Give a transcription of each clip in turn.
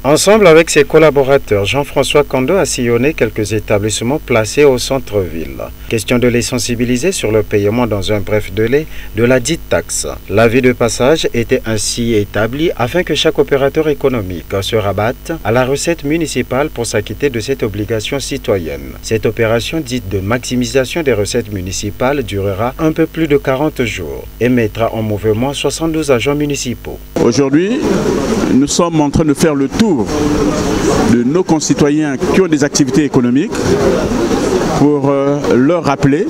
Ensemble avec ses collaborateurs, Jean-François Kando a sillonné quelques établissements placés au centre-ville. Question de les sensibiliser sur le paiement dans un bref délai de la dite taxe. L'avis de passage était ainsi établi afin que chaque opérateur économique se rabatte à la recette municipale pour s'acquitter de cette obligation citoyenne. Cette opération dite de maximisation des recettes municipales durera un peu plus de 40 jours et mettra en mouvement 72 agents municipaux. Aujourd'hui, nous sommes en train de faire le tour de nos concitoyens qui ont des activités économiques pour leur rappeler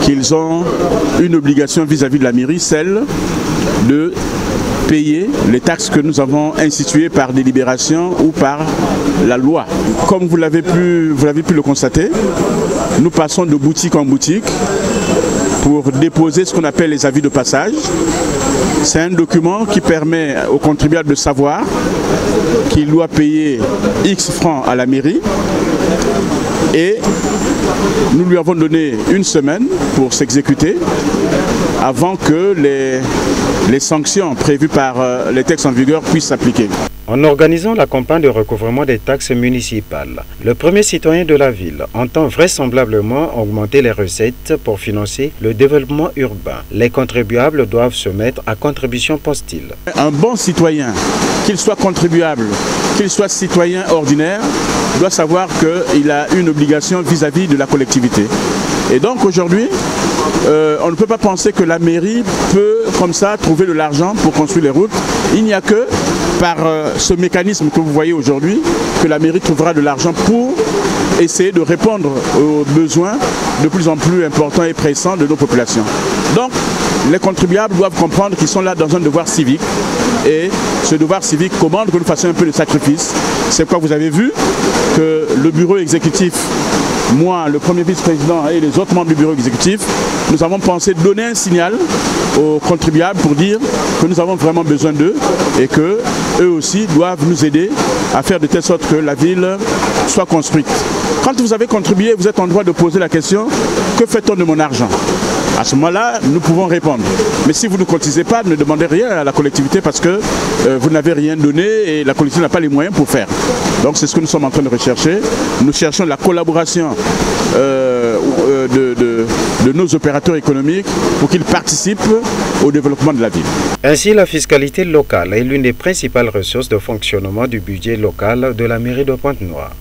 qu'ils ont une obligation vis-à-vis de la mairie, celle de payer les taxes que nous avons instituées par délibération ou par la loi. Comme vous l'avez pu le constater, nous passons de boutique en boutique pour déposer ce qu'on appelle les avis de passage. C'est un document qui permet au contribuable de savoir qu'il doit payer X francs à la mairie et nous lui avons donné une semaine pour s'exécuter avant que les sanctions prévues par les textes en vigueur puissent s'appliquer. En organisant la campagne de recouvrement des taxes municipales, le premier citoyen de la ville entend vraisemblablement augmenter les recettes pour financer le développement urbain. Les contribuables doivent se mettre à contribution, pense-t-il. Un bon citoyen, qu'il soit contribuable, qu'il soit citoyen ordinaire, doit savoir qu'il a une obligation vis-à-vis de la collectivité. Et donc aujourd'hui, on ne peut pas penser que la mairie peut comme ça trouver de l'argent pour construire les routes. Il n'y a que par ce mécanisme que vous voyez aujourd'hui que la mairie trouvera de l'argent pour essayer de répondre aux besoins de plus en plus importants et pressants de nos populations. Donc les contribuables doivent comprendre qu'ils sont là dans un devoir civique et ce devoir civique commande que nous fassions un peu de sacrifice. C'est pourquoi vous avez vu que le bureau exécutif, moi, le premier vice-président et les autres membres du bureau exécutif, nous avons pensé donner un signal aux contribuables pour dire que nous avons vraiment besoin d'eux et qu'eux aussi doivent nous aider à faire de telle sorte que la ville soit construite. Quand vous avez contribué, vous êtes en droit de poser la question « Que fait-on de mon argent ?» À ce moment-là, nous pouvons répondre. Mais si vous ne cotisez pas, ne demandez rien à la collectivité parce que vous n'avez rien donné et la collectivité n'a pas les moyens pour faire. Donc c'est ce que nous sommes en train de rechercher. Nous cherchons la collaboration de nos opérateurs économiques pour qu'ils participent au développement de la ville. Ainsi, la fiscalité locale est l'une des principales ressources de fonctionnement du budget local de la mairie de Pointe-Noire.